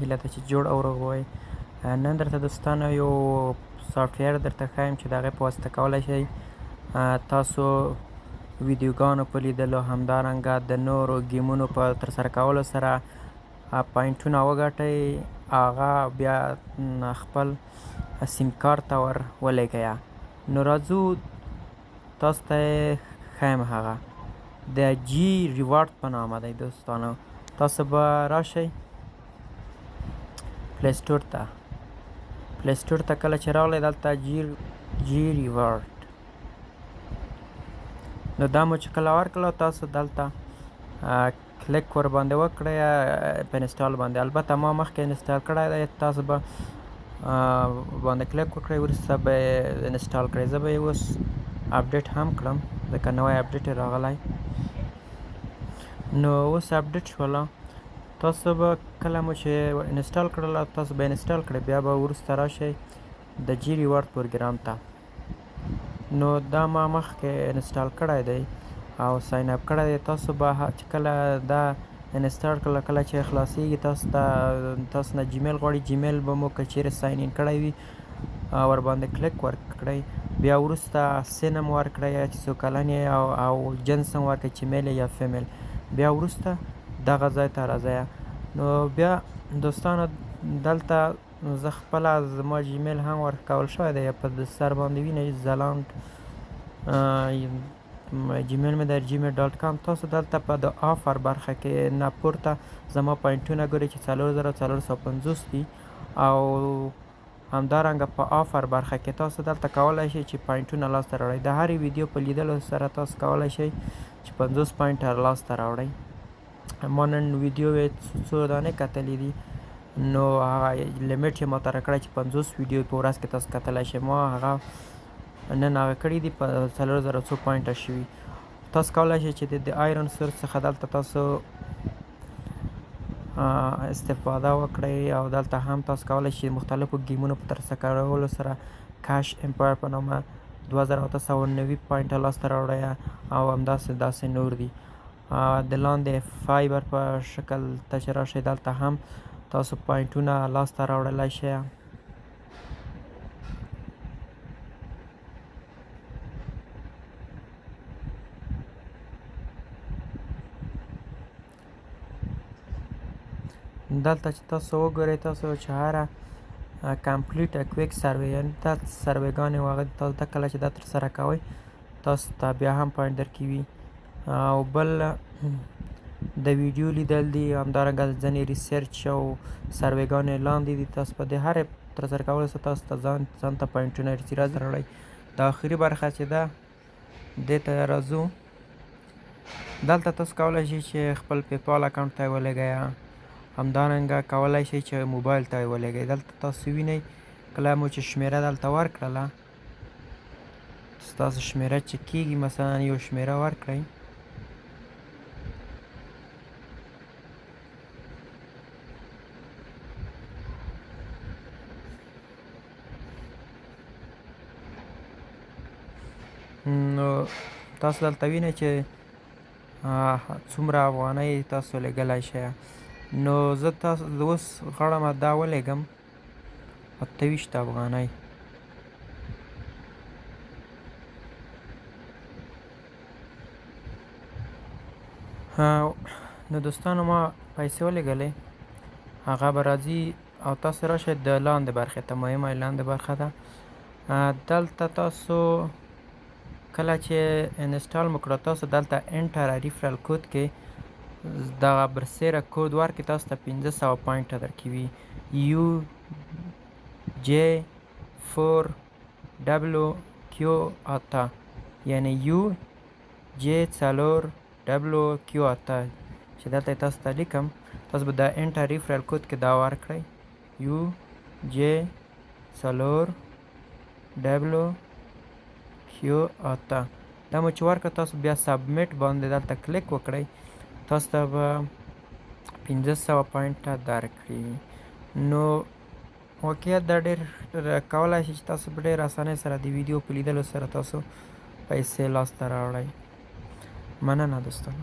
هیله ده چې جوړ او روغ وئ. نن درته دوستانو یو سافټویر درته ښایم چې د هغې په واسطه کولی شئ تاسو ویډیوګانو په لیدلو، همدارنګه د نورو ګیمونو په ترسره کولو سره پوینټونه وګټئ. هغه بیا خپل سیم کارت ته ور ولېږئ. نو راځو تاسو ته یې ښایم. هغه د جي ریوارډ په نامه دی دوستانو. تاسو به راشئ پلی سټور ته. پلی سټور ته کله چې راغلی دلته جي ریوارډ نو دا مو چې کله ورکړله تاسو دلته کلیک ورباندې وکړئ په انسټال باندې. البته ما مخکې انسټال کړی دی، تاسو به باندې کلیک وکړئ وروسته به یې انسټال کړئ. زه به یې اوس اپډیټ هم کړم ځکه نوی اپډیټ یې راغلی. نو اوس اپډیټ شوله. تاسو به کله مو چې انسټال کړله تاسو به انسټال کړئ، بیا به وروسته راشئ د جي ریوارډ پروګرام ته. نو دا ما مخکې انسټال کړی دی او ساین اپ کړی دی. تاسو به چې کله دا انسټال کړله، کله چې خلاصیږي تاسو نه جیمیل غواړي. جیمیل به مو که چیرې ساین ان کړی وي ورباندې کلیک ورکړئ. بیا وروسته سن هم ورکړئ چې څو کلن یې او جنس هم ورکړئ چې میل یا فیمیل. بیا وروسته دغه ځای ته راځئ. نو بیا دوستانو دلته زه خپله زما جیمیل هم ورکول شوی دی په سر باندې وینئ ځلاند جیمیل مې د gmail.com. تاسو دلته په د آفر برخه کې نه پورته زما پوینټونه ګورئ چې 4450 دي او همدارنګه په آفر برخه کې تاسو دلته کولی شئ چې پوینټونه لاسته راوړئ. د هرې ویډیو په لیدلو سره تاسو کولی شئ چې 50 پوینټه لاسته راوړئ. ما نن ویډیو څو دانې کتلې دي، نو هغه لیمیټ یې ماته راکړی چې 50 ویډیو په ورځ کې تاسو کتلی شئ. ما هغه نن هغه کړي دي په 4000 پوینټه شوي. تاسو کولی شئ چې د آیرن سورس څخه دلته تاسو استفاده وکړئ او دلته هم تاسو کولی شئ مختلفو ګیمونو په ترسره کولو سره کاش امپایر په نامه 2890 پوینټه لاسته راوړئ او همداسې نور دي. د لاندې فایبر په شکل ته چې راشئ دلته هم تاسو پوینټونه لاسته راوړلی شئ. دلته چې تاسو وګورئ تاسو چې هره کمپلیټ کویک سروې یعنې دا سروېګانې هغه تاسو دا کله چې دا ترسره کوئ تاسو ته بیا هم پوینټ درکوي. او بل د ویډیو لیدل دي، همدارنګه ځینې ریسرچ او سروېګانې لاندې دي. تاسو په دې هرې ترسره کولو سره تاسو ته ځان ته پوینټونه راوړئ. د آخري برخه چې ده دې ته راځو. دلته تاسو کولی شئ چې خپل پیپال اکاونټ ته یې ولېږئ، همدارنګه کولی شئ چې موبایل ته یې ولېږئ. دلته تاسو وینئ کله مو چې شمیره دلته ورکړله ستاسو شمیره چې کېږي مثلا یو شمیره ورکړئ. نو تاسو دلته وینئ چې څومره افغانۍ تاسو لېږلی شئ. نو زه تاسو اوس غواړم دا ولېږم 28 افغانۍ. نو دوستانو ما پیسې ولېږلې، هغه به راځي او تاسو راشئ د لاندې برخې ته. مهمه یې لاندې برخه ده. دلته تاسو کله چې انسټال مو کړه تاسو دلته انټر ریفرل کود کې دغه برسیره کود ورکړئ. تاسو ته 500 پوینټه درکوي. UJ4WQ8 یعنې UJ4WQ8 چې دلته تاسو ته لیکم. تاسو به د انټر ریفرل کود کې دا ورکړئ UJ4WQ8. دا مو چې ورکړه تاسو بیا سبمیټ باندې دلته کلیک وکړئ. تاسو ته به 500 پوینټه درکړي. نو واقعیت دا ډېر کولی شئ چې تاسو په ډېر اسانۍ سره د ویډیو په لیدلو سره تاسو پیسې لاسته راوړئ. مننه دوستانو.